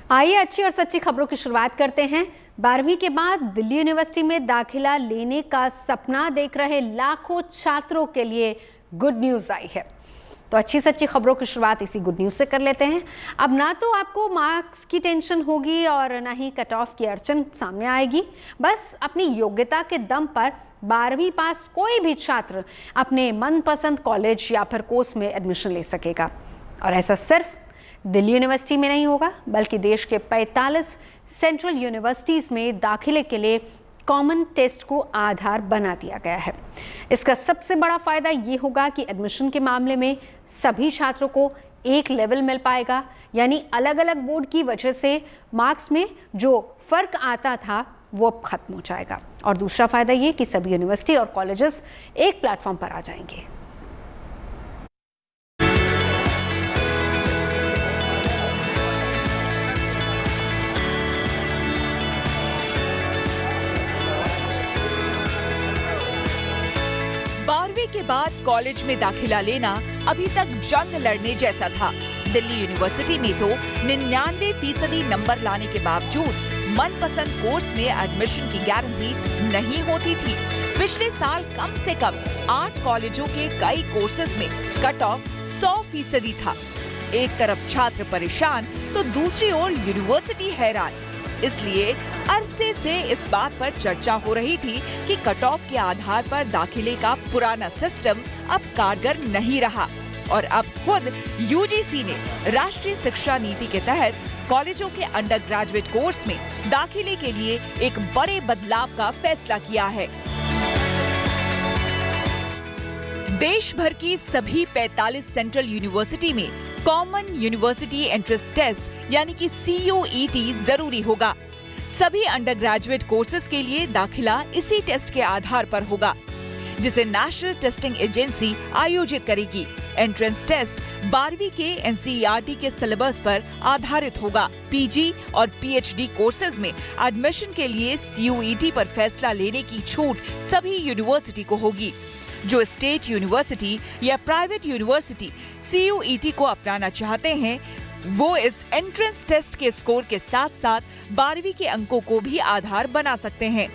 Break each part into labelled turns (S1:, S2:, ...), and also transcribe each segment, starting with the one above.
S1: आइए अच्छी और सच्ची खबरों की शुरुआत करते हैं। 12वीं के बाद दिल्ली यूनिवर्सिटी में दाखिला लेने का सपना देख रहे लाखों छात्रों के लिए गुड न्यूज़ आई है। तो अच्छी सच्ची खबरों की शुरुआत इसी गुड न्यूज़ से कर लेते हैं। अब ना तो आपको मार्क्स की टेंशन होगी और ना ही कट ऑफ की अड़चन सामने आएगी। बस अपनी योग्यता के दम पर 12वीं पास कोई भी छात्र अपने मनपसंद कॉलेज या फिर कोर्स में एडमिशन ले सकेगा। और ऐसा सिर्फ दिल्ली यूनिवर्सिटी में नहीं होगा, बल्कि देश के 45 सेंट्रल यूनिवर्सिटीज़ में दाखिले के लिए कॉमन टेस्ट को आधार बना दिया गया है। इसका सबसे बड़ा फायदा ये होगा कि एडमिशन के मामले में सभी छात्रों को एक लेवल मिल पाएगा, यानी अलग अलग बोर्ड की वजह से मार्क्स में जो फर्क आता था वो अब खत्म हो जाएगा। और दूसरा फायदा ये कि सभी यूनिवर्सिटी और कॉलेजेस एक प्लेटफॉर्म पर आ जाएंगे।
S2: के बाद कॉलेज में दाखिला लेना अभी तक जंग लड़ने जैसा था। दिल्ली यूनिवर्सिटी में तो 99% नंबर लाने के बावजूद मनपसंद कोर्स में एडमिशन की गारंटी नहीं होती थी। पिछले साल कम से कम 8 कॉलेजों के कई कोर्सेज में कट ऑफ 100% था। एक तरफ छात्र परेशान तो दूसरी ओर यूनिवर्सिटी हैरान। इसलिए अरसे से इस बात पर चर्चा हो रही थी कि कट ऑफ के आधार पर दाखिले का पुराना सिस्टम अब कारगर नहीं रहा। और अब खुद यूजीसी ने राष्ट्रीय शिक्षा नीति के तहत कॉलेजों के अंडर ग्रेजुएट कोर्स में दाखिले के लिए एक बड़े बदलाव का फैसला किया है। देश भर की सभी 45 सेंट्रल यूनिवर्सिटी में कॉमन यूनिवर्सिटी एंट्रेंस टेस्ट यानी कि CUET जरूरी होगा। सभी अंडर ग्रेजुएट कोर्सेज के लिए दाखिला इसी टेस्ट के आधार पर होगा, जिसे नेशनल टेस्टिंग एजेंसी आयोजित करेगी। एंट्रेंस टेस्ट 12वीं के NCERT के सिलेबस पर आधारित होगा। PG और PhD कोर्सेज में एडमिशन के लिए CUET पर फैसला लेने की छूट सभी यूनिवर्सिटी को होगी। जो स्टेट यूनिवर्सिटी या प्राइवेट यूनिवर्सिटी CUET को अपनाना चाहते हैं, वो इस एंट्रेंस टेस्ट के स्कोर के साथ साथ 12वीं के अंकों को भी आधार बना सकते हैं।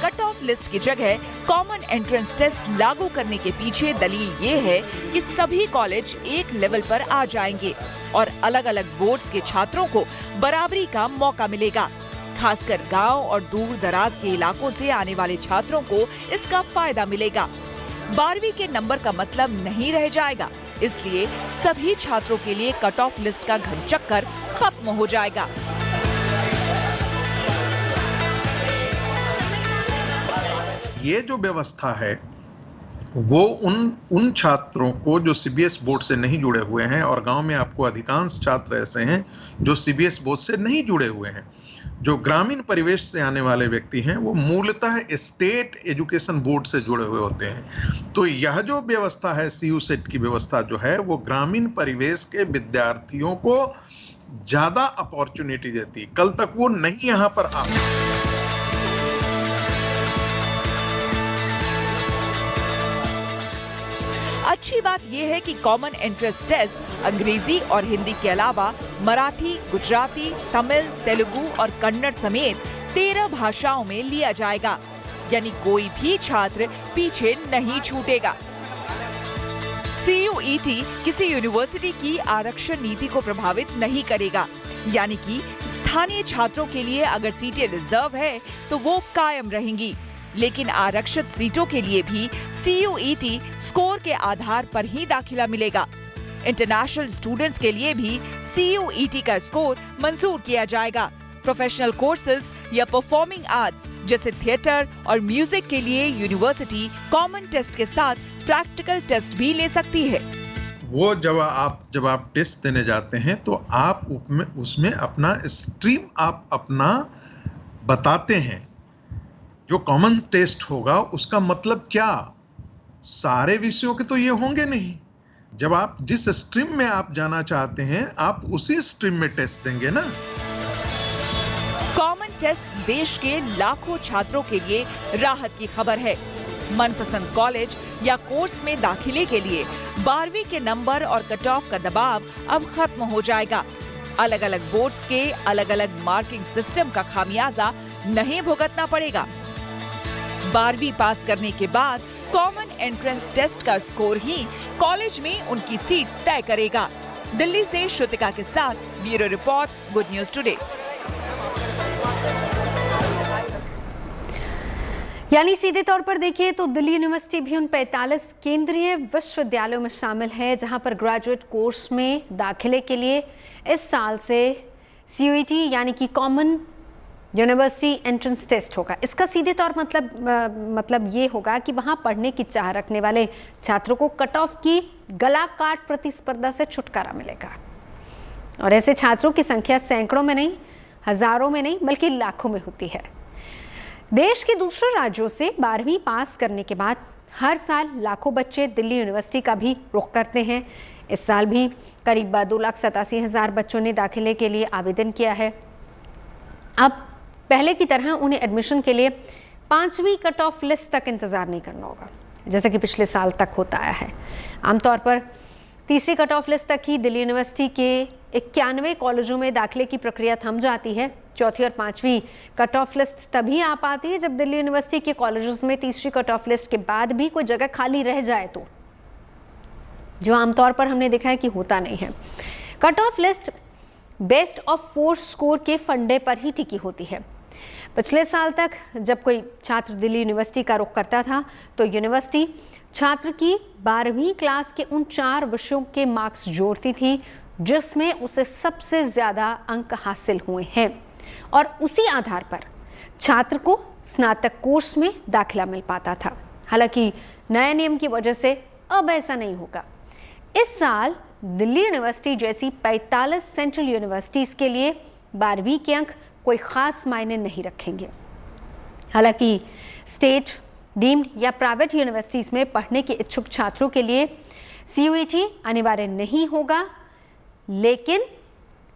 S2: कट ऑफ लिस्ट की जगह कॉमन एंट्रेंस टेस्ट लागू करने के पीछे दलील ये है कि सभी कॉलेज एक लेवल पर आ जाएंगे और अलग अलग बोर्ड्स के छात्रों को बराबरी का मौका मिलेगा। खासकर गांव और दूर दराज के इलाकों से आने वाले छात्रों को इसका फायदा मिलेगा। 12वीं के नंबर का मतलब नहीं रह जाएगा, इसलिए सभी छात्रों के लिए कट ऑफ लिस्ट का घनचक्कर खत्म हो जाएगा।
S3: ये जो व्यवस्था है वो उन छात्रों को जो CBS बोर्ड से नहीं जुड़े हुए हैं, और गांव में आपको अधिकांश छात्र ऐसे हैं जो CBS बोर्ड से नहीं जुड़े हुए हैं, जो ग्रामीण परिवेश से आने वाले व्यक्ति हैं, वो मूलतः स्टेट एजुकेशन बोर्ड से जुड़े हुए होते हैं। तो यह जो व्यवस्था है CUSET की व्यवस्था जो है, वो ग्रामीण परिवेश के विद्यार्थियों को ज्यादा अपॉर्चुनिटी देती है। कल तक वो नहीं यहाँ पर आ।
S2: अच्छी बात यह है कि कॉमन एंट्रेंस टेस्ट अंग्रेजी और हिंदी के अलावा मराठी, गुजराती, तमिल, तेलुगु और कन्नड़ समेत 13 भाषाओं में लिया जाएगा, यानी कोई भी छात्र पीछे नहीं छूटेगा। CUET किसी यूनिवर्सिटी की आरक्षण नीति को प्रभावित नहीं करेगा, यानी कि स्थानीय छात्रों के लिए अगर सीटें रिजर्व है तो वो कायम रहेंगी। लेकिन आरक्षित सीटों के लिए भी CUET स्कोर के आधार पर ही दाखिला मिलेगा। इंटरनेशनल स्टूडेंट्स के लिए भी CUET का स्कोर मंजूर किया जाएगा। प्रोफेशनल कोर्सेज या परफॉर्मिंग आर्ट्स जैसे थिएटर और म्यूजिक के लिए यूनिवर्सिटी कॉमन टेस्ट के साथ प्रैक्टिकल टेस्ट भी ले सकती है।
S3: वो जब आप टेस्ट देने जाते हैं तो आप उसमें अपना स्ट्रीम आप अपना बताते हैं। जो कॉमन टेस्ट होगा उसका मतलब क्या, सारे विषयों के तो ये होंगे नहीं। जब आप जिस स्ट्रीम में आप जाना चाहते हैं, आप उसी स्ट्रीम में टेस्ट देंगे ना।
S2: कॉमन टेस्ट देश के लाखों छात्रों के लिए राहत की खबर है। मनपसंद कॉलेज या कोर्स में दाखिले के लिए 12वीं के नंबर और कट ऑफ का दबाव अब खत्म हो जाएगा। अलग अलग बोर्ड्स के अलग अलग मार्किंग सिस्टम का खामियाजा नहीं भुगतना पड़ेगा। 12वीं पास करने के बाद कॉमन एंट्रेंस टेस्ट का स्कोर ही कॉलेज में उनकी सीट तय करेगा। दिल्ली से श्रुतिका के साथ bureau report, good news today.
S1: यानी सीधे तौर पर देखिए तो दिल्ली यूनिवर्सिटी भी उन 45 केंद्रीय विश्वविद्यालयों में शामिल है जहां पर ग्रेजुएट कोर्स में दाखिले के लिए इस साल से CUET यानी कि कॉमन यूनिवर्सिटी एंट्रेंस टेस्ट होगा। इसका सीधे तौर मतलब ये होगा कि वहां पढ़ने की चाह रखने वाले छात्रों को कट ऑफ की गला काट प्रतिस्पर्धा से छुटकारा मिलेगा। और ऐसे छात्रों की संख्या सैकड़ों में नहीं, हजारों में नहीं, बल्कि लाखों में होती है। देश के दूसरे राज्यों से 12वीं पास करने के बाद हर साल लाखों बच्चे दिल्ली यूनिवर्सिटी का भी रुख करते हैं। इस साल भी करीब 2,87,000 बच्चों ने दाखिले के लिए आवेदन किया है। अब पहले की तरह उन्हें एडमिशन के लिए 5वीं कट ऑफ लिस्ट तक इंतज़ार नहीं करना होगा, जैसे कि पिछले साल तक होता आया है। आमतौर पर 3री कट ऑफ लिस्ट तक ही दिल्ली यूनिवर्सिटी के 91 कॉलेजों में दाखिले की प्रक्रिया थम जाती है। 4थी और 5वीं कट ऑफ लिस्ट तभी आ पाती है जब दिल्ली यूनिवर्सिटी के कॉलेजों में 3री कट ऑफ लिस्ट के बाद भी कोई जगह खाली रह जाए, तो जो आमतौर पर हमने देखा है कि होता नहीं है। Cut off list best of 4 score के फंडे पर ही टिकी होती है। पिछले साल तक जब कोई छात्र दिल्ली यूनिवर्सिटी का रुख करता था तो यूनिवर्सिटी छात्र की 12वीं क्लास के उन 4 विषयों के मार्क्स जोड़ती थी जिसमें उसे सबसे ज़्यादा अंक हासिल हुए हैं, और उसी आधार पर छात्र को स्नातक कोर्स में दाखिला मिल पाता था। हालांकि नए नियम की वजह से अब ऐसा नहीं होगा। इस साल दिल्ली यूनिवर्सिटी जैसी 45 सेंट्रल यूनिवर्सिटीज़ के लिए 12वीं के अंक कोई ख़ास मायने नहीं रखेंगे। हालांकि स्टेट, डीम्ड या प्राइवेट यूनिवर्सिटीज़ में पढ़ने के इच्छुक छात्रों के लिए CUET अनिवार्य नहीं होगा, लेकिन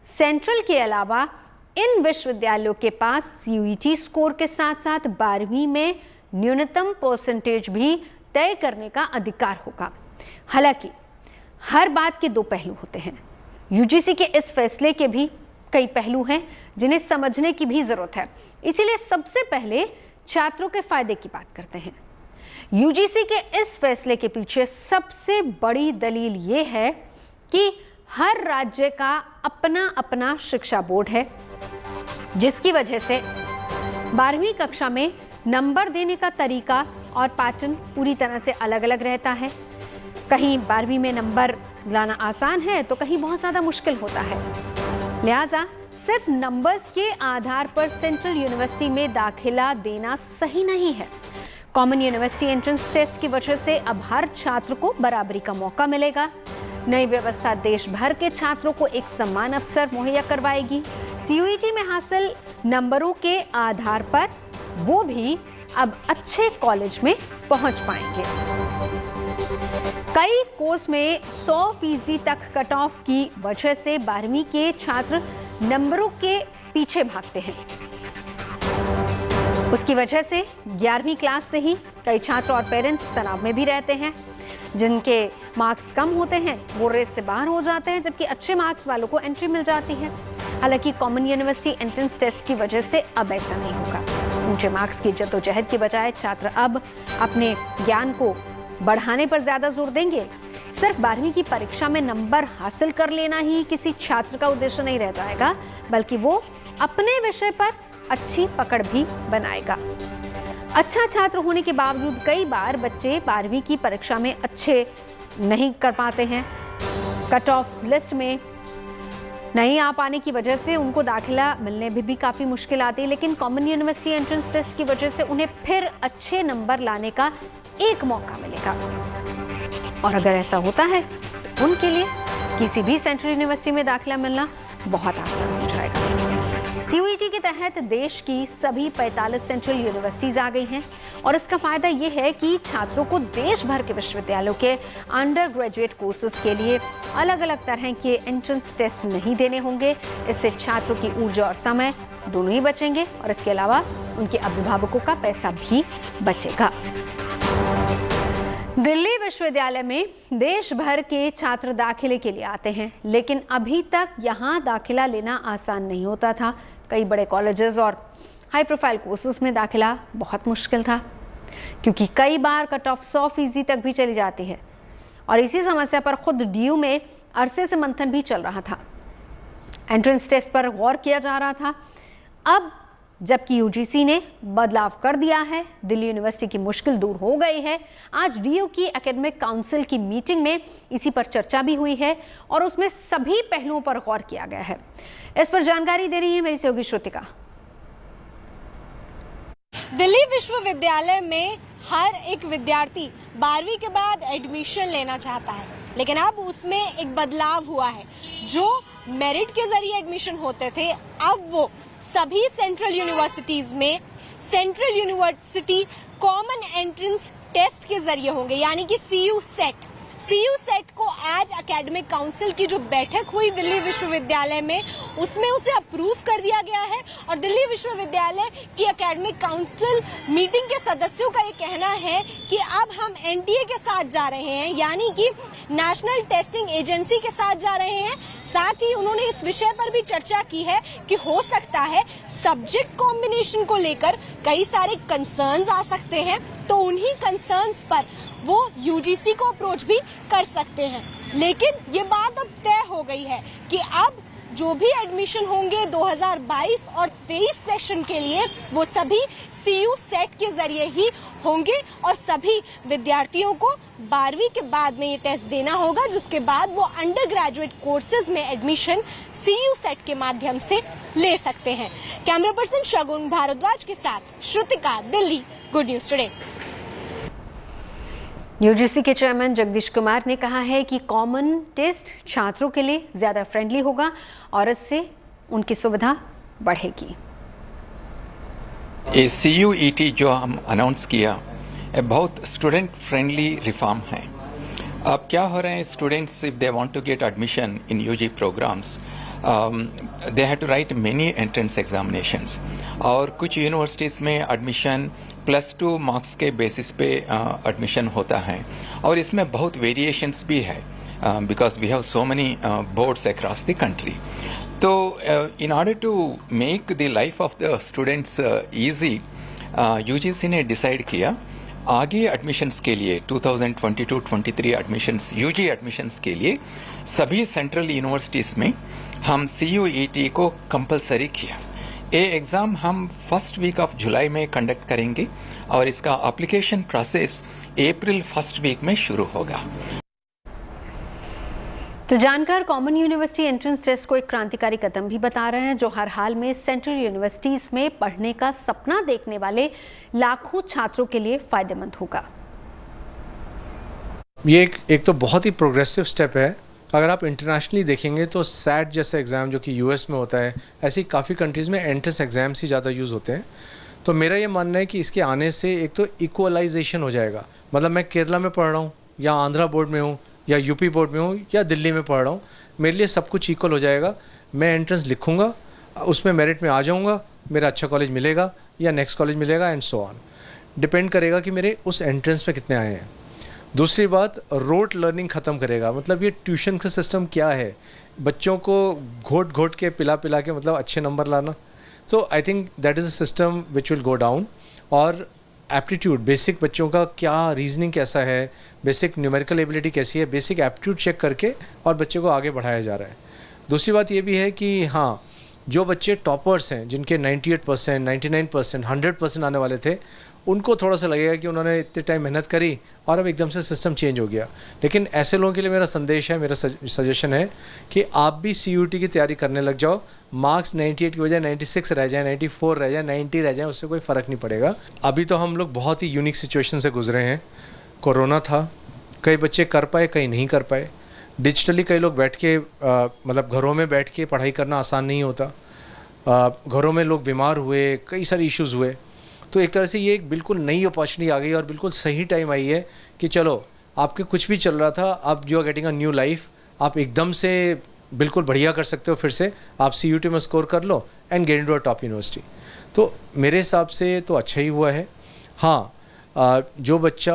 S1: सेंट्रल के अलावा इन विश्वविद्यालयों के पास CUET स्कोर के साथ साथ 12वीं में न्यूनतम परसेंटेज भी तय करने का अधिकार होगा। हालांकि हर बात के 2 पहलू होते हैं। UGC के इस फैसले के भी कई पहलू हैं जिन्हें समझने की भी ज़रूरत है। इसीलिए सबसे पहले छात्रों के फायदे की बात करते हैं। UGC के इस फैसले के पीछे सबसे बड़ी दलील ये है कि हर राज्य का अपना अपना शिक्षा बोर्ड है, जिसकी वजह से 12वीं कक्षा में नंबर देने का तरीका और पैटर्न पूरी तरह से अलग अलग रहता है। कहीं 12वीं में नंबर लाना आसान है तो कहीं बहुत ज़्यादा मुश्किल होता है। लिहाजा सिर्फ नंबर्स के आधार पर सेंट्रल यूनिवर्सिटी में दाखिला देना सही नहीं है। कॉमन यूनिवर्सिटी एंट्रेंस टेस्ट की वजह से अब हर छात्र को बराबरी का मौका मिलेगा। नई व्यवस्था देश भर के छात्रों को एक समान अवसर मुहैया करवाएगी। CUET में हासिल नंबरों के आधार पर वो भी अब अच्छे कॉलेज में पहुंच पाएंगे। कई कोर्स में 100% तक कट ऑफ की वजह से 12वीं के छात्र नंबरों के पीछे भागते हैं। उसकी वजह से 11वीं क्लास से ही कई छात्र और पेरेंट्स तनाव में भी रहते हैं। जिनके मार्क्स कम होते हैं वो रेस से बाहर हो जाते हैं, जबकि अच्छे मार्क्स वालों को एंट्री मिल जाती है। हालांकि कॉमन यूनिवर्सिटी एंट्रेंस टेस्ट की वजह से अब ऐसा नहीं होगा। ऊंचे मार्क्स की जद्दोजहद के बजाय छात्र अब अपने ज्ञान को बढ़ाने पर ज़्यादा जोर देंगे। सिर्फ 12वीं की परीक्षा में नंबर हासिल कर लेना ही किसी छात्र का उद्देश्य नहीं रह जाएगा, बल्कि वो अपने विषय पर अच्छी पकड़ भी बनाएगा। अच्छा छात्र होने के बावजूद कई बार बच्चे 12वीं की परीक्षा में अच्छे नहीं कर पाते हैं। कट ऑफ लिस्ट में नहीं आ पाने की वजह से उनको दाखिला मिलने में भी काफ़ी मुश्किल आती है, लेकिन कॉमन यूनिवर्सिटी एंट्रेंस टेस्ट की वजह से उन्हें फिर अच्छे नंबर लाने का एक मौका मिलेगा। और अगर ऐसा होता है तो उनके लिए किसी भी सेंट्रल यूनिवर्सिटी में दाखिला मिलना बहुत आसान हो जाएगा। CUET के तहत देश की सभी 45 सेंट्रल यूनिवर्सिटीज आ गई हैं, और इसका फायदा ये है कि छात्रों को देश भर के विश्वविद्यालयों के अंडर ग्रेजुएट कोर्सेज के लिए अलग अलग तरह के एंट्रेंस टेस्ट नहीं देने होंगे। इससे छात्रों की ऊर्जा और समय दोनों ही बचेंगे, और इसके अलावा उनके अभिभावकों का पैसा भी बचेगा। दिल्ली विश्वविद्यालय में देश भर के छात्र दाखिले के लिए आते हैं, लेकिन अभी तक यहाँ दाखिला लेना आसान नहीं होता था। कई बड़े कॉलेजेस और हाई प्रोफाइल कोर्सेज में दाखिला बहुत मुश्किल था, क्योंकि कई बार कट ऑफ 100% तक भी चली जाती है। और इसी समस्या पर खुद डीयू में अरसे से मंथन भी चल रहा था। एंट्रेंस टेस्ट पर गौर किया जा रहा था। अब जबकि यूजीसी ने बदलाव कर दिया है, दिल्ली यूनिवर्सिटी की मुश्किल दूर हो गई है। आज डीयू की एकेडमिक काउंसिल की मीटिंग में इसी पर चर्चा भी हुई है और उसमें सभी पहलुओं पर गौर किया गया है। इस पर जानकारी दे रही है मेरी सहयोगी श्रुतिका।
S4: दिल्ली विश्वविद्यालय में हर एक विद्यार्थी 12वीं के बाद एडमिशन लेना चाहता है, लेकिन अब उसमें एक बदलाव हुआ है। जो मेरिट के जरिए एडमिशन होते थे, अब वो सभी सेंट्रल यूनिवर्सिटीज में central university common entrance test के जरिए होंगे, यानी कि सीयू सेट को आज एकेडमिक काउंसिल की जो बैठक हुई दिल्ली विश्वविद्यालय में, उसमें उसे अप्रूव कर दिया गया है। और दिल्ली विश्वविद्यालय की एकेडमिक काउंसिल मीटिंग के सदस्यों का ये कहना है कि अब हम एनटीए के साथ जा रहे हैं, यानी कि नेशनल टेस्टिंग एजेंसी के साथ जा रहे हैं। साथ ही उन्होंने इस विषय पर भी चर्चा की है कि हो सकता है सब्जेक्ट कॉम्बिनेशन को लेकर कई सारे कंसर्न्स आ सकते हैं, तो उन्हीं कंसर्न्स पर वो यूजीसी को अप्रोच भी कर सकते हैं। लेकिन ये बात अब तय हो गई है कि अब जो भी एडमिशन होंगे 2022 और 23 सेशन के लिए, वो सभी सीयू सेट के जरिए ही होंगे और सभी विद्यार्थियों को 12वीं के बाद में ये टेस्ट देना होगा, जिसके बाद वो अंडर ग्रेजुएट कोर्सेज में एडमिशन सीयू सेट के माध्यम से ले सकते हैं। कैमरा पर्सन शगुन भारद्वाज के साथ Shrutika, Delhi, good news today.
S1: UGC के चेयरमैन जगदीश कुमार ने कहा है कि कॉमन टेस्ट छात्रों के लिए ज़्यादा फ्रेंडली होगा और इससे उनकी सुविधा बढ़ेगी।
S5: ये CUET जो हम अनाउंस किया, ये बहुत स्टूडेंट फ्रेंडली रिफॉर्म है। अब क्या हो रहे हैं, students if they want to get admission in UG programmes, they have to write many entrance examinations, और कुछ यूनिवर्सिटीज़ में एडमिशन +2 मार्क्स के बेसिस पे एडमिशन होता है, और इसमें बहुत वेरिएशंस भी है because we have so many boards across the country. तो in order to make the life of the students easy, UGC ने डिसाइड किया आगे एडमिशन्स के लिए 2022-23 एडमिशन्स, यूजी एडमिशन्स के लिए सभी सेंट्रल यूनिवर्सिटीज़ में हम CUET को कंपलसरी किया। ये एग्ज़ाम हम फर्स्ट वीक ऑफ जुलाई में कंडक्ट करेंगे और इसका application process April first week में शुरू होगा।
S1: तो जानकर कॉमन यूनिवर्सिटी एंट्रेंस टेस्ट को एक क्रांतिकारी कदम भी बता रहे हैं, जो हर हाल में सेंट्रल यूनिवर्सिटीज में पढ़ने का सपना देखने वाले लाखों छात्रों के लिए फायदेमंद होगा।
S6: ये एक तो बहुत ही प्रोग्रेसिव स्टेप है। अगर आप इंटरनेशनली देखेंगे तो सैट जैसा एग्ज़ाम जो कि यूएस में होता है, ऐसी काफ़ी कंट्रीज़ में एंट्रेंस एग्ज़ाम्स ही ज़्यादा यूज़ होते हैं। तो मेरा ये मानना है कि इसके आने से एक तो इक्वलाइजेशन हो जाएगा। मतलब मैं केरला में पढ़ रहा हूँ या आंध्रा बोर्ड में हूँ या यूपी बोर्ड में हूँ या दिल्ली में पढ़ रहा हूँ, मेरे लिए सब कुछ इक्वल हो जाएगा। मैं एंट्रेंस लिखूँगा, उसमें मेरिट में आ जाऊँगा, मेरा अच्छा कॉलेज मिलेगा या नेक्स्ट कॉलेज मिलेगा एंड सो ऑन। डिपेंड करेगा कि मेरे उस एंट्रेंस में कितने आए हैं। दूसरी बात, रोट लर्निंग ख़त्म करेगा। मतलब ये ट्यूशन का सिस्टम क्या है, बच्चों को घोट घोट के पिला पिला के मतलब अच्छे नंबर लाना। So I think that is a system which will go down. और एप्टीट्यूड, बेसिक बच्चों का क्या रीजनिंग कैसा है, बेसिक न्यूमेरिकल एबिलिटी कैसी है, बेसिक एप्टीट्यूड चेक करके और बच्चे को आगे बढ़ाया जा रहा है। दूसरी बात ये भी है कि हाँ, जो बच्चे टॉपर्स हैं, जिनके 98%, 99%, 100% आने वाले थे, उनको थोड़ा सा लगेगा कि उन्होंने इतने टाइम मेहनत करी और अब एकदम से सिस्टम चेंज हो गया। लेकिन ऐसे लोगों के लिए मेरा संदेश है, मेरा सजेशन है कि आप भी CUET की तैयारी करने लग जाओ। मार्क्स 98 की बजाय 96 रह जाए, 94 रह जाए, 90 रह जाए, उससे कोई फ़र्क नहीं पड़ेगा। अभी तो हम लोग बहुत ही यूनिक सिचुएशन से गुजरे हैं। कोरोना था, कई बच्चे कर पाए, कई नहीं कर पाए। डिजिटली कई लोग बैठ के मतलब घरों में बैठ के पढ़ाई करना आसान नहीं होता। घरों में लोग बीमार हुए, कई सारे इश्यूज़ हुए। तो एक तरह से ये एक बिल्कुल नई अपॉर्चुनिटी आ गई और बिल्कुल सही टाइम आई है कि चलो, आपके कुछ भी चल रहा था, अब you are getting a new life, आप एकदम से बिल्कुल बढ़िया कर सकते हो। फिर से आप CUET में स्कोर कर लो and get into a top university. तो मेरे हिसाब से तो अच्छा ही हुआ है। हाँ, जो बच्चा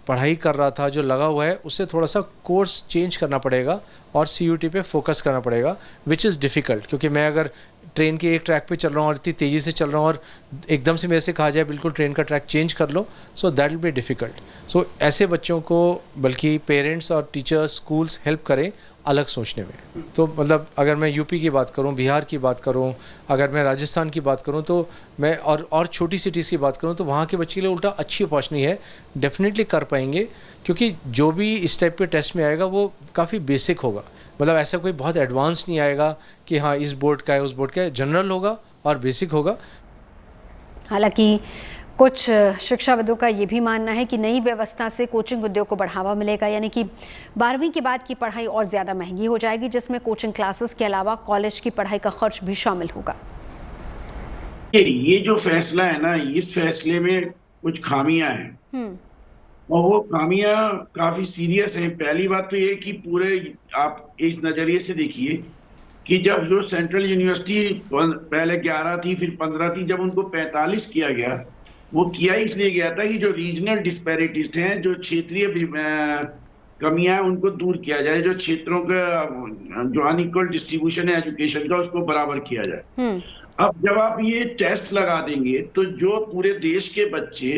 S6: पढ़ाई कर रहा था, जो लगा हुआ है, उससे थोड़ा सा कोर्स चेंज करना पड़ेगा और CUT पे फोकस करना पड़ेगा, विच इज़ डिफ़िकल्ट। क्योंकि मैं अगर ट्रेन के एक ट्रैक पे चल रहा हूँ और इतनी तेज़ी से चल रहा हूँ और एकदम से मेरे से कहा जाए बिल्कुल ट्रेन का ट्रैक चेंज कर लो, so that will be difficult. So ऐसे बच्चों को बल्कि पेरेंट्स और टीचर्स, स्कूल्स हेल्प करें अलग सोचने में। तो मतलब अगर मैं यूपी की बात करूं, बिहार की बात करूं, अगर मैं राजस्थान की बात करूं, तो मैं और छोटी सिटीज़ की बात करूं, तो वहाँ के बच्चे के लिए उल्टा अच्छी अपॉर्चुनिटी है, डेफिनेटली कर पाएंगे। क्योंकि जो भी इस टाइप के टेस्ट में आएगा वो काफ़ी बेसिक होगा, मतलब ऐसा कोई बहुत एडवांस नहीं आएगा कि हाँ इस बोर्ड का है उस बोर्ड का है, जनरल होगा और बेसिक होगा।
S1: हालांकि कुछ शिक्षाविदों का ये भी मानना है कि नई व्यवस्था से कोचिंग उद्योग को बढ़ावा मिलेगा, यानी कि 12वीं के बाद की पढ़ाई और ज़्यादा महंगी हो जाएगी, जिसमें कोचिंग क्लासेस के अलावा कॉलेज की पढ़ाई का खर्च भी शामिल होगा।
S7: ये जो फैसला है ना, इस फैसले में कुछ खामियां हैं और वो खामियां काफी सीरियस हैं। पहली बात तो ये कि पूरे आप इस नजरिए से देखिए कि जब जो सेंट्रल यूनिवर्सिटी पहले 11 थी, फिर 15 थी, जब उनको 45 किया गया, वो किया इसलिए गया था कि जो रीजनल डिस्पैरिटीज हैं, जो क्षेत्रीय कमियां हैं, उनको दूर किया जाए, जो क्षेत्रों का जो अनइक्वल डिस्ट्रीब्यूशन है एजुकेशन का, उसको बराबर किया जाए। अब जब आप ये टेस्ट लगा देंगे तो जो पूरे देश के बच्चे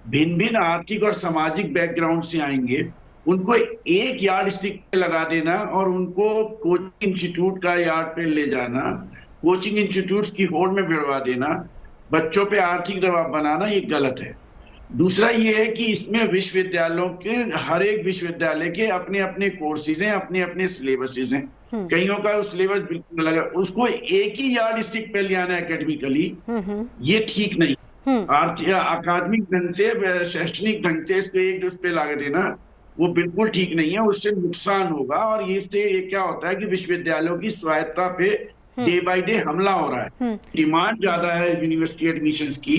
S7: भिन्न भिन्न आर्थिक और सामाजिक बैकग्राउंड से आएंगे, उनको एक यार्ड स्टिक पे लगा देना और उनको कोचिंग इंस्टीट्यूट का यार्ड पे ले जाना, कोचिंग इंस्टीट्यूट की होड़ में भिड़वा देना, बच्चों पे आर्थिक दबाव बनाना, ये गलत है। दूसरा ये है कि इसमें विश्वविद्यालयों के हर एक विश्वविद्यालय के अपने अपने कोर्सेज हैं, अपने अपने सिलेबसेज हैं। कईयों का सिलेबस बिल्कुल अलग है, उसको एक ही यार्ड स्टिक पे ले आना एकेडमिकली, ये ठीक नहीं। अकादमिक ढंग से, शैक्षणिक ढंग से इसको एक उस पे लगा देना, वो बिल्कुल ठीक नहीं है, उससे नुकसान होगा। और इससे ये क्या होता है कि विश्वविद्यालयों की स्वायत्ता पे डे बाय डे हमला हो रहा है। डिमांड ज्यादा है यूनिवर्सिटी एडमिशंस की,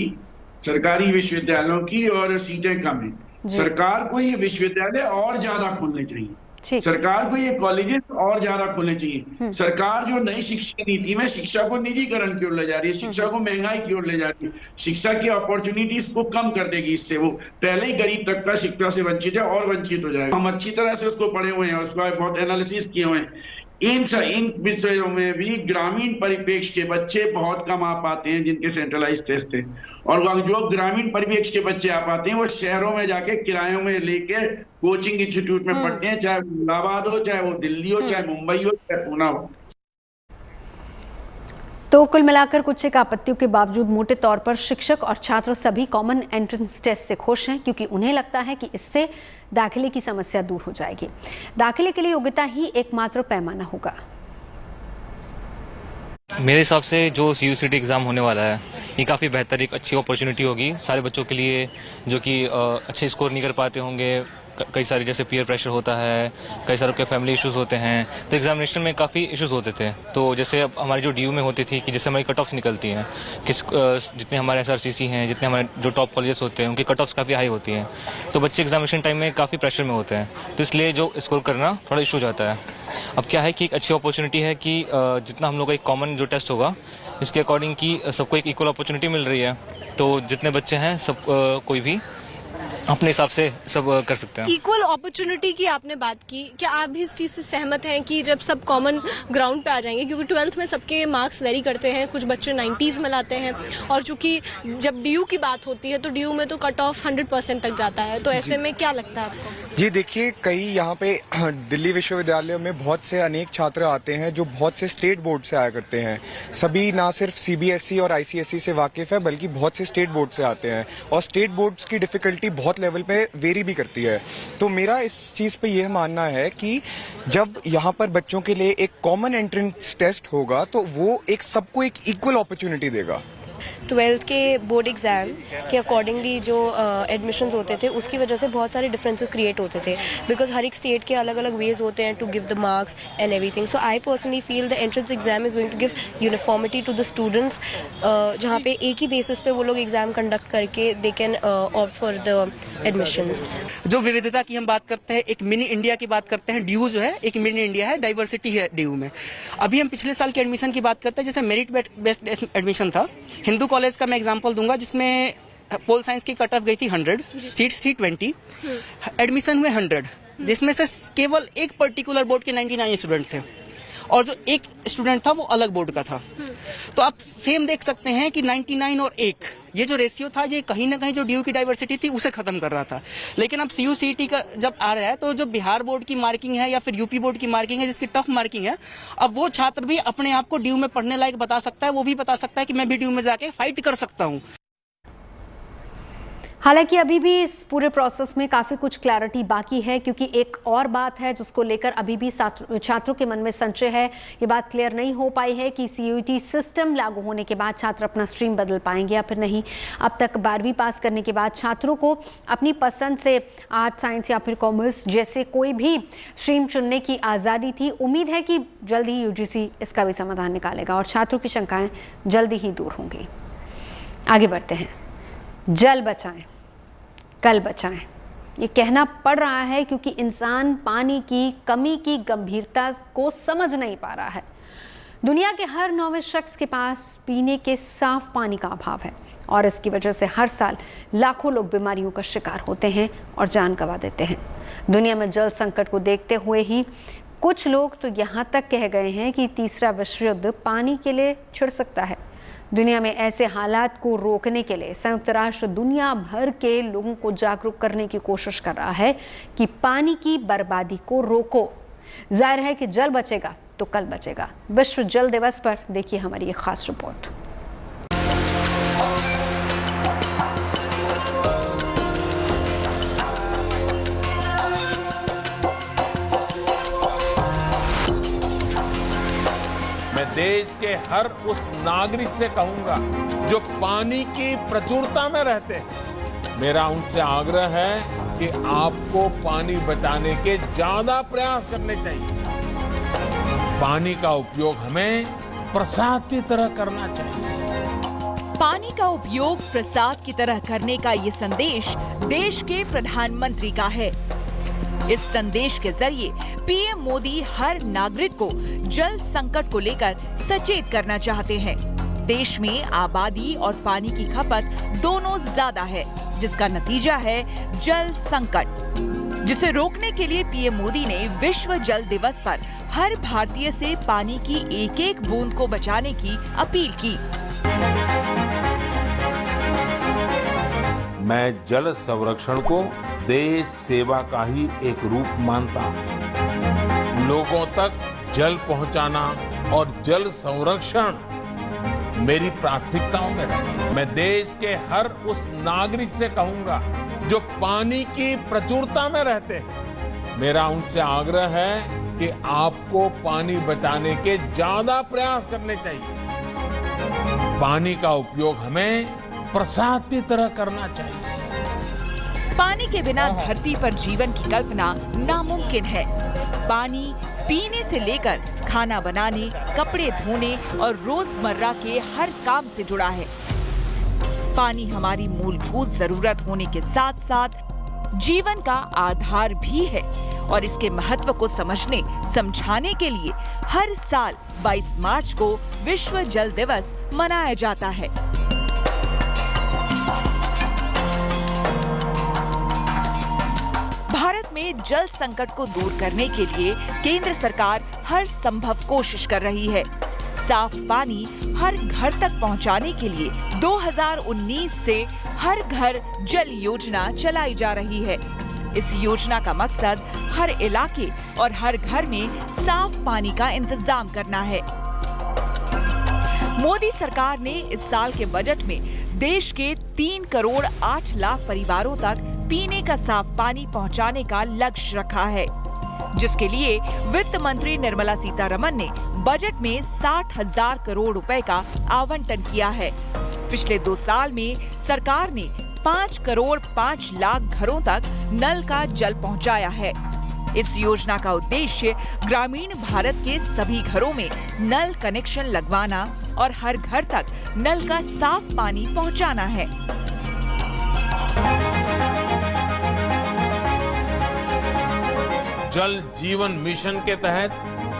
S7: सरकारी विश्वविद्यालयों की, और सीटें कम है। सरकार को ये विश्वविद्यालय और ज्यादा खोलने चाहिए, सरकार को ये कॉलेजेस और ज्यादा खोलने चाहिए। सरकार जो नई शिक्षा नीति में शिक्षा को निजीकरण की ओर ले जा रही है, शिक्षा को महंगाई की ओर ले जा रही है, शिक्षा की अपॉर्चुनिटीज को कम कर देगी। इससे वो पहले ही गरीब तबका शिक्षा से वंचित है और वंचित हो जाएगा। हम अच्छी तरह से उसको पढ़े हुए हैं, उसका बहुत एनालिसिस किए हुए हैं। इन विषयों में भी ग्रामीण परिप्रेक्ष्य के बच्चे बहुत कम आ पाते हैं जिनके सेंट्रलाइज टेस्ट है, और जो ग्रामीण परिप्रेक्ष्य के बच्चे आ पाते हैं वो शहरों में जाके किरायों में लेके कोचिंग इंस्टीट्यूट में पढ़ते हैं, चाहे वो इलाहाबाद हो, चाहे वो दिल्ली हो, चाहे मुंबई हो, चाहे पूना हो।
S1: तो कुल मिलाकर कुछ एक आपत्तियों के बावजूद मोटे तौर पर शिक्षक और छात्र सभी कॉमन एंट्रेंस टेस्ट से खुश हैं, क्योंकि उन्हें लगता है कि इससे दाखिले की समस्या दूर हो जाएगी। दाखिले के लिए योग्यता ही एकमात्र पैमाना होगा।
S8: मेरे हिसाब से जो CUCT एग्ज़ाम होने वाला है, ये काफ़ी बेहतर, एक अच्छी अपॉर्चुनिटी होगी सारे बच्चों के लिए जो कि अच्छे स्कोर नहीं कर पाते होंगे। कई सारे जैसे पीयर प्रेशर होता है, कई सारे के फैमिली इश्यूज होते हैं, तो एग्जामिनेशन में काफ़ी इश्यूज होते थे। तो जैसे अब हमारी जो DU में होती थी कि जैसे हमारी कट ऑफ्स निकलती हैं, जितने हमारे SRCC हैं, जितने हमारे जो टॉप कॉलेजेस होते हैं, उनकी कट ऑफ्स काफ़ी हाई होती हैं, तो बच्चे एग्जामिनेशन टाइम में काफ़ी प्रेशर में होते हैं, तो इसलिए जो स्कोर करना थोड़ा इशू जाता है। अब क्या है कि एक अच्छी अपॉर्चुनिटी है कि जितना हम लोग का एक कॉमन जो टेस्ट होगा, इसके अकॉर्डिंग की सबको एक इक्वल अपॉर्चुनिटी मिल रही है, तो जितने बच्चे हैं सब कोई भी अपने हिसाब से सब कर सकते हैं।
S4: इक्वल अपॉर्चुनिटी की आपने बात की, क्या आप भी इस चीज से सहमत हैं कि जब सब कॉमन ग्राउंड पे आ जाएंगे, क्योंकि 12th में सबके मार्क्स वेरी करते हैं, कुछ बच्चे 90s में लाते हैं, और चूंकि जब DU की बात होती है तो DU में तो कट ऑफ 100% तक जाता है, तो ऐसे में क्या लगता है आपको?
S9: जी देखिए, कई यहाँ पे दिल्ली विश्वविद्यालय में बहुत से अनेक छात्र आते हैं जो बहुत से स्टेट बोर्ड से आया करते हैं। सभी ना सिर्फ CBSE और ICSE से वाकिफ है, बल्कि बहुत से स्टेट बोर्ड से आते हैं, और स्टेट बोर्ड्स की डिफिकल्टी बहुत लेवल पे वेरी भी करती है। तो मेरा इस चीज पे यह मानना है कि जब यहाँ पर बच्चों के लिए एक कॉमन एंट्रेंस टेस्ट होगा तो वो एक सबको एक इक्वल अपॉर्चुनिटी देगा।
S10: 12th के बोर्ड एग्जाम के अकॉर्डिंगली जो एडमिशन्स होते थे, उसकी वजह से बहुत सारे डिफरेंसेस क्रिएट होते थे, बिकॉज हर एक स्टेट के अलग अलग वेज होते हैं to give the marks and everything. So I personally feel the entrance exam is going to give uniformity to the students, जहाँ पे एक ही बेसिस पे वो लोग एग्जाम कंडक्ट करके they can opt for the admissions.
S11: जो विविधता की हम बात करते हैं, एक मिनी इंडिया की बात करते हैं, DU जो है एक मिनी इंडिया है, डाइवर्सिटी है DU में। अभी हम पिछले साल के एडमिशन की बात करते हैं, जैसे मेरिट बेस्ड एडमिशन था, हिंदू कॉलेज का मैं एग्जांपल दूंगा, जिसमें पोल साइंस की कट ऑफ गई थी 100, सीट्स थी 20, एडमिशन हुए 100, जिसमें से केवल एक पर्टिकुलर बोर्ड के 99 स्टूडेंट थे और जो एक स्टूडेंट था वो अलग बोर्ड का था। तो आप सेम देख सकते हैं कि 99 और 1 ये जो रेशियो था ये कहीं ना कहीं जो ड्यू की डाइवर्सिटी थी उसे खत्म कर रहा था। लेकिन अब CUCET का जब आ रहा है तो जो बिहार बोर्ड की मार्किंग है या फिर यूपी बोर्ड की मार्किंग है जिसकी टफ मार्किंग है, अब वो छात्र भी अपने आप को ड्यू में पढ़ने लायक बता सकता है, वो भी बता सकता है कि मैं भी ड्यू में जाके फाइट कर सकता हूँ।
S1: हालांकि अभी भी इस पूरे प्रोसेस में काफ़ी कुछ क्लैरिटी बाकी है, क्योंकि एक और बात है जिसको लेकर अभी भी छात्रों के मन में संशय है। ये बात क्लियर नहीं हो पाई है कि CUET सिस्टम लागू होने के बाद छात्र अपना स्ट्रीम बदल पाएंगे या फिर नहीं। अब तक 12वीं पास करने के बाद छात्रों को अपनी पसंद से आर्ट, साइंस या फिर कॉमर्स जैसे कोई भी स्ट्रीम चुनने की आज़ादी थी। उम्मीद है कि जल्द ही UGC इसका भी समाधान निकालेगा और छात्रों की शंकाएँ जल्दी ही दूर होंगी। आगे बढ़ते हैं। जल बचाएं, कल बचाएं, ये कहना पड़ रहा है क्योंकि इंसान पानी की कमी की गंभीरता को समझ नहीं पा रहा है। दुनिया के हर 9वें शख्स के पास पीने के साफ पानी का अभाव है और इसकी वजह से हर साल लाखों लोग बीमारियों का शिकार होते हैं और जान गंवा देते हैं। दुनिया में जल संकट को देखते हुए ही कुछ लोग तो यहाँ तक कह गए हैं कि तीसरा विश्व युद्ध पानी के लिए छिड़ सकता है। दुनिया में ऐसे हालात को रोकने के लिए संयुक्त राष्ट्र दुनिया भर के लोगों को जागरूक करने की कोशिश कर रहा है कि पानी की बर्बादी को रोको। जाहिर है कि जल बचेगा तो कल बचेगा। विश्व जल दिवस पर देखिए हमारी एक खास रिपोर्ट।
S12: देश के हर उस नागरिक से कहूंगा जो पानी की प्रचुरता में रहते हैं, मेरा उनसे आग्रह है कि आपको पानी बचाने के ज्यादा प्रयास करने चाहिए। पानी का उपयोग हमें प्रसाद की तरह करना चाहिए।
S2: पानी का उपयोग प्रसाद की तरह करने का ये संदेश देश के प्रधानमंत्री का है। इस संदेश के जरिए पीएम मोदी हर नागरिक को जल संकट को लेकर सचेत करना चाहते हैं। देश में आबादी और पानी की खपत दोनों ज्यादा है, जिसका नतीजा है जल संकट, जिसे रोकने के लिए पीएम मोदी ने विश्व जल दिवस पर हर भारतीय से पानी की एक एक बूंद को बचाने की अपील की।
S12: मैं जल संरक्षण को देश सेवा का ही एक रूप मानता हूं। लोगों तक जल पहुंचाना और जल संरक्षण मेरी प्राथमिकताओं में रहे। मैं देश के हर उस नागरिक से कहूंगा जो पानी की प्रचुरता में रहते हैं, मेरा उनसे आग्रह है कि आपको पानी बचाने के ज्यादा प्रयास करने चाहिए। पानी का उपयोग हमें प्रसाद की तरह करना चाहिए।
S2: पानी के बिना धरती पर जीवन की कल्पना नामुमकिन है। पानी पीने से लेकर खाना बनाने, कपड़े धोने और रोजमर्रा के हर काम से जुड़ा है। पानी हमारी मूलभूत जरूरत होने के साथ साथ जीवन का आधार भी है और इसके महत्व को समझने, समझाने के लिए हर साल 22 मार्च को विश्व जल दिवस मनाया जाता है। भारत में जल संकट को दूर करने के लिए केंद्र सरकार हर संभव कोशिश कर रही है। साफ पानी हर घर तक पहुंचाने के लिए 2019 से हर घर जल योजना चलाई जा रही है। इस योजना का मकसद हर इलाके और हर घर में साफ पानी का इंतजाम करना है। मोदी सरकार ने इस साल के बजट में देश के 3 करोड़ 8 लाख परिवारों तक पीने का साफ पानी पहुंचाने का लक्ष्य रखा है, जिसके लिए वित्त मंत्री निर्मला सीतारमण ने बजट में 60,000 करोड़ रुपए का आवंटन किया है। पिछले 2 साल में सरकार ने 5 करोड़ 5 लाख घरों तक नल का जल पहुंचाया है। इस योजना का उद्देश्य ग्रामीण भारत के सभी घरों में नल कनेक्शन लगवाना और हर घर तक नल का साफ पानी पहुंचाना है।
S12: जल जीवन मिशन के तहत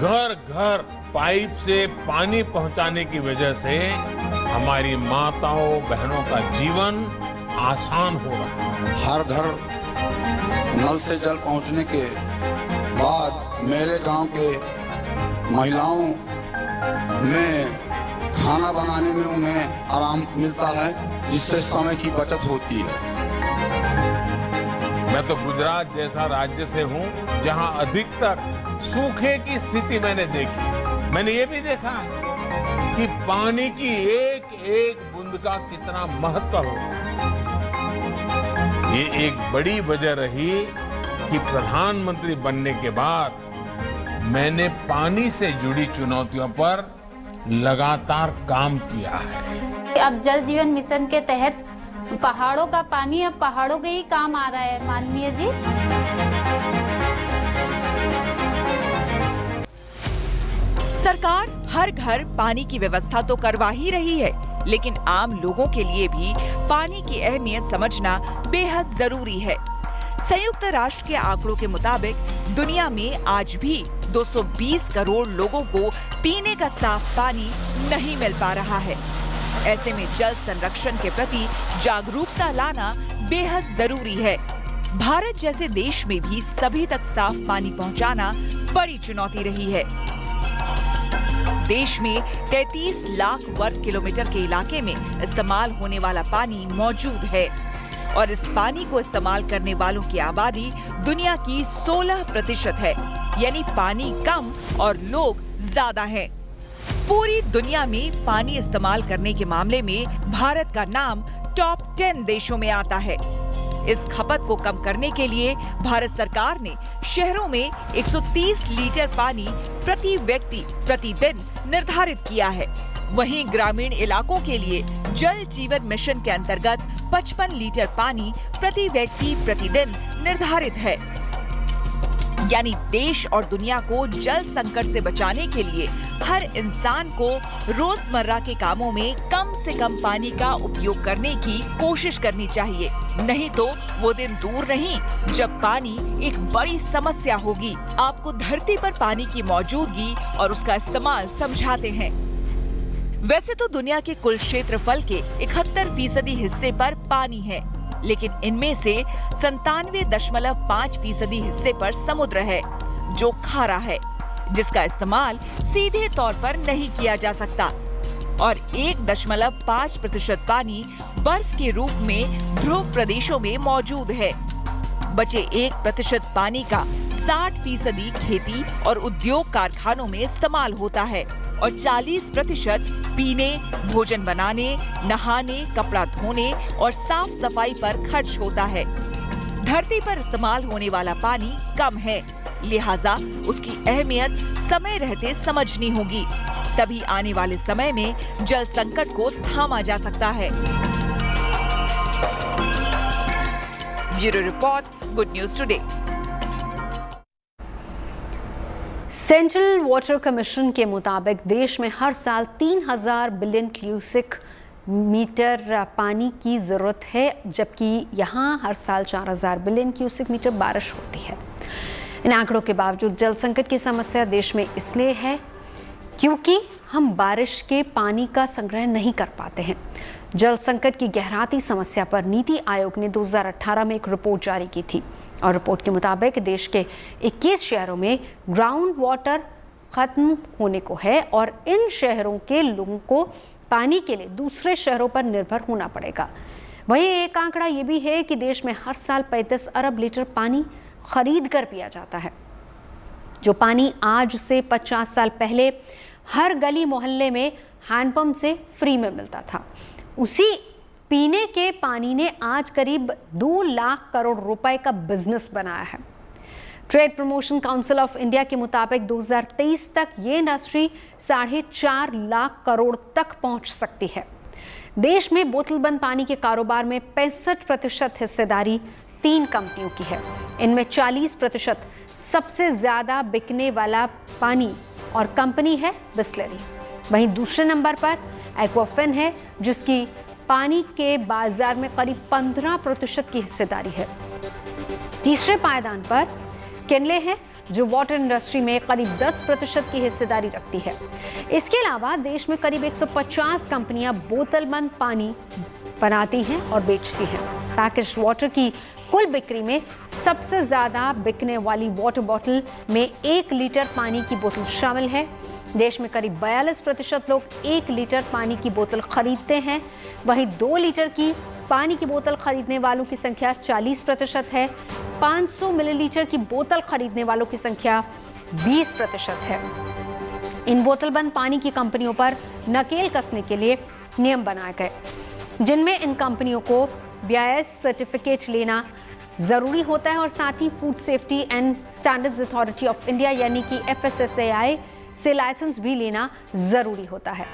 S12: घर घर पाइप से पानी पहुंचाने की वजह से हमारी माताओं बहनों का जीवन आसान हो रहा है।
S13: हर घर नल से जल पहुंचने के बाद मेरे गांव के महिलाओं में खाना बनाने में उन्हें आराम मिलता है, जिससे समय की बचत होती है।
S12: मैं तो गुजरात जैसा राज्य से हूं, जहां अधिकतर सूखे की स्थिति मैंने देखी। मैंने ये भी देखा है कि पानी की एक एक बूंद का कितना महत्व होता है। ये एक बड़ी वजह रही कि प्रधानमंत्री बनने के बाद मैंने पानी से जुड़ी चुनौतियों पर लगातार काम किया है।
S14: अब जल जीवन मिशन के तहत पहाड़ों का पानी अब पहाड़ों के ही काम आ रहा है, माननीय जी।
S2: सरकार हर घर पानी की व्यवस्था तो करवा ही रही है, लेकिन आम लोगों के लिए भी पानी की अहमियत समझना बेहद जरूरी है। संयुक्त राष्ट्र के आंकड़ों के मुताबिक दुनिया में आज भी 220 करोड़ लोगों को पीने का साफ पानी नहीं मिल पा रहा है। ऐसे में जल संरक्षण के प्रति जागरूकता लाना बेहद जरूरी है। भारत जैसे देश में भी सभी तक साफ पानी पहुंचाना बड़ी चुनौती रही है। देश में 33 लाख वर्ग किलोमीटर के इलाके में इस्तेमाल होने वाला पानी मौजूद है और इस पानी को इस्तेमाल करने वालों की आबादी दुनिया की 16% है, यानी पानी कम और लोग ज्यादा हैं। पूरी दुनिया में पानी इस्तेमाल करने के मामले में भारत का नाम टॉप 10 देशों में आता है। इस खपत को कम करने के लिए भारत सरकार ने शहरों में 130 लीटर पानी प्रति व्यक्ति प्रतिदिन निर्धारित किया है। वहीं ग्रामीण इलाकों के लिए जल जीवन मिशन के अंतर्गत 55 लीटर पानी प्रति व्यक्ति प्रतिदिन निर्धारित है। यानी देश और दुनिया को जल संकट से बचाने के लिए हर इंसान को रोजमर्रा के कामों में कम से कम पानी का उपयोग करने की कोशिश करनी चाहिए। नहीं तो वो दिन दूर नहीं जब पानी एक बड़ी समस्या होगी। आपको धरती पर पानी की मौजूदगी और उसका इस्तेमाल समझाते हैं। वैसे तो दुनिया के कुल क्षेत्रफल के 71% हिस्से पर पानी है, लेकिन इनमें से 97.5% हिस्से पर समुद्र है जो खारा है, जिसका इस्तेमाल सीधे तौर पर नहीं किया जा सकता, और 1.5% पानी बर्फ के रूप में ध्रुव प्रदेशों में मौजूद है। बचे 1% पानी का 60% खेती और उद्योग कारखानों में इस्तेमाल होता है और 40% पीने, भोजन बनाने, नहाने, कपड़ा धोने और साफ सफाई पर खर्च होता है। धरती पर इस्तेमाल होने वाला पानी कम है, लिहाजा उसकी अहमियत समय रहते समझनी होगी, तभी आने वाले समय में जल संकट को थामा जा सकता है। Bureau report, good news today.
S1: Central water commission के मुताबिक देश में हर साल 3000 बिलियन क्यूसेक मीटर पानी की ज़रूरत है, जबकि यहाँ हर साल 4000 बिलियन क्यूसेक मीटर बारिश होती है। इन आंकड़ों के बावजूद जल संकट की समस्या देश में इसलिए है क्योंकि हम बारिश के पानी का संग्रह नहीं कर पाते हैं। जल संकट की गहराती समस्या पर नीति आयोग ने 2018 में एक रिपोर्ट जारी की थी और रिपोर्ट के मुताबिक देश के 21 शहरों में ग्राउंड वाटर खत्म होने को है और इन शहरों के लोगों को पानी के लिए दूसरे शहरों पर निर्भर होना पड़ेगा। वहीं एक आंकड़ा ये भी है कि देश में हर साल 35 अरब लीटर पानी खरीद कर पिया जाता है, जो पानी आज से 50 साल पहले हर गली मोहल्ले में हैंडपंप से फ्री में मिलता था। उसी पीने के पानी ने आज करीब 2 लाख करोड़ रुपए का बिजनेस बनाया है। Trade promotion council of India के मुताबिक 2023 तक ये इंडस्ट्री 4.5 लाख करोड़ तक पहुंच सकती है। देश में बोतलबंद पानी के कारोबार में 65% हिस्सेदारी 3 कंपनियों की है। इनमें 40% सबसे ज्यादा बिकने वाला पानी और कंपनी है बिस्लरी। वहीं दूसरे नंबर पर एक्वाफिन है, जिसकी पानी के बाजार में करीब 15% की हिस्सेदारी है। तीसरे पायदान पर किनले है, जो वाटर इंडस्ट्री में करीब 10% की हिस्सेदारी रखती है। इसके अलावा देश में करीब 150 कंपनियां बोतलबंद पानी बनाती हैं और बेचती हैं। पैकेज्ड वाटर की कुल बिक्री में सबसे ज़्यादा बिकने वाली वाटर बॉटल में 1 लीटर पानी की बोतल शामिल है। देश में करीब 42% लोग 1 लीटर पानी की बोतल खरीदते हैं। वहीं 2 लीटर की पानी की बोतल खरीदने वालों की संख्या 40% है। 500 मिलीलीटर की बोतल खरीदने वालों की संख्या 20% है। इन बोतलबंद पानी की कंपनियों पर नकेल कसने के लिए नियम बनाए गए, जिनमें इन कंपनियों को BIS सर्टिफिकेट लेना ज़रूरी होता है और साथ ही food safety and standards authority of India यानी कि FSSAI से लाइसेंस भी लेना ज़रूरी होता है।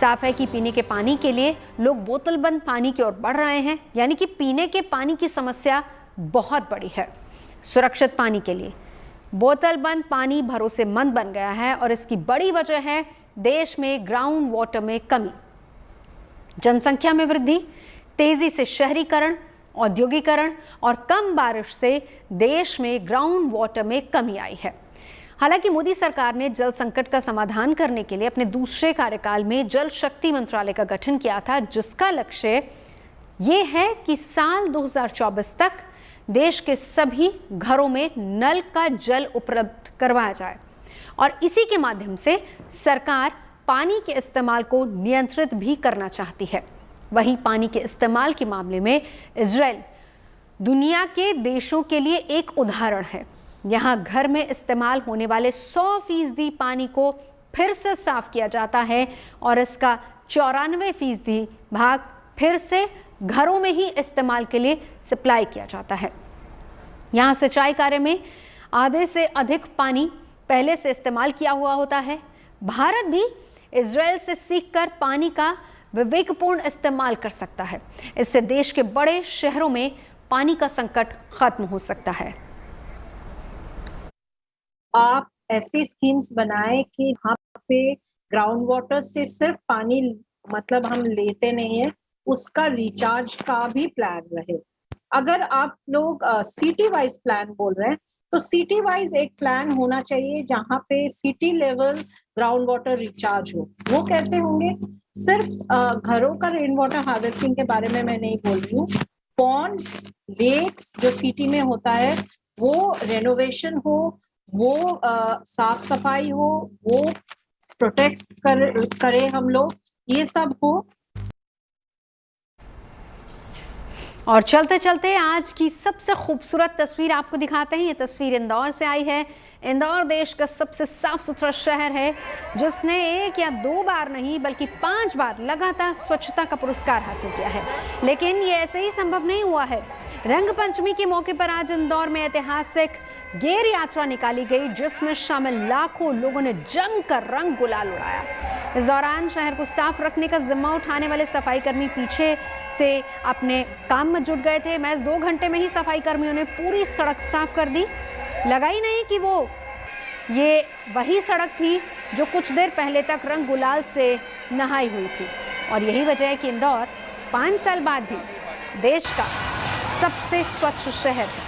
S1: साफ है कि पीने के पानी के लिए लोग बोतलबंद पानी की ओर बढ़ रहे हैं, यानी कि पीने के पानी की समस्या बहुत बड़ी है। सुरक्षित पानी के लिए बोतलबंद पानी भरोसेमंद बन गया है और इसकी बड़ी वजह है देश में ग्राउंड वाटर में कमी। जनसंख्या में वृद्धि, तेजी से शहरीकरण, औद्योगिकरण और कम बारिश से देश में ग्राउंड वाटर में कमी आई है। हालांकि मोदी सरकार ने जल संकट का समाधान करने के लिए अपने दूसरे कार्यकाल में जल शक्ति मंत्रालय का गठन किया था, जिसका लक्ष्य ये है कि साल 2024 तक देश के सभी घरों में नल का जल उपलब्ध करवाया जाए और इसी के माध्यम से सरकार पानी के इस्तेमाल को नियंत्रित भी करना चाहती है। वहीं पानी के इस्तेमाल के मामले में इजराइल दुनिया के देशों के लिए एक उदाहरण है। यहाँ घर में इस्तेमाल होने वाले 100% पानी को फिर से साफ किया जाता है और इसका 94% भाग फिर से घरों में ही इस्तेमाल के लिए सप्लाई किया जाता है। यहाँ सिंचाई कार्य में आधे से अधिक पानी पहले से इस्तेमाल किया हुआ होता है। भारत भी इजराइल से सीखकर पानी का विवेकपूर्ण इस्तेमाल कर सकता है। इससे देश के बड़े शहरों में पानी का संकट खत्म हो सकता है।
S15: आप ऐसी स्कीम्स बनाएं कि यहाँ पे ग्राउंड वाटर से सिर्फ पानी मतलब हम लेते नहीं है, उसका रिचार्ज का भी प्लान रहे। अगर आप लोग सिटी वाइज प्लान बोल रहे हैं तो सिटी वाइज एक प्लान होना चाहिए जहाँ पे city level ground water recharge हो। वो कैसे होंगे? सिर्फ घरों का रेन वाटर हार्वेस्टिंग के बारे में मैं नहीं बोल रही हूँ। पॉन्ड्स, लेक्स जो सिटी में होता है वो रेनोवेशन हो, वो साफ सफाई हो, वो प्रोटेक्ट करे हम लोग, ये सब हो।
S1: और चलते चलते आज की सबसे खूबसूरत तस्वीर आपको दिखाते हैं। ये तस्वीर इंदौर से आई है। इंदौर देश का सबसे साफ सुथरा शहर है, जिसने 1 या 2 बार नहीं बल्कि 5 बार लगातार स्वच्छता का पुरस्कार हासिल किया है। लेकिन ये ऐसे ही संभव नहीं हुआ है। रंग पंचमी के मौके पर आज इंदौर में ऐतिहासिक गेर यात्रा निकाली गई, जिसमें शामिल लाखों लोगों ने जमकर रंग गुलाल उड़ाया। इस दौरान शहर को साफ रखने का जिम्मा उठाने वाले सफाई कर्मी पीछे से अपने काम में जुट गए थे। महज 2 घंटे में ही सफाई कर्मियों ने पूरी सड़क साफ कर दी। लगा ही नहीं कि ये वही सड़क थी जो कुछ देर पहले तक रंग गुलाल से नहाई हुई थी। और यही वजह है कि इंदौर 5 साल बाद भी देश का सबसे स्वच्छ शहर है।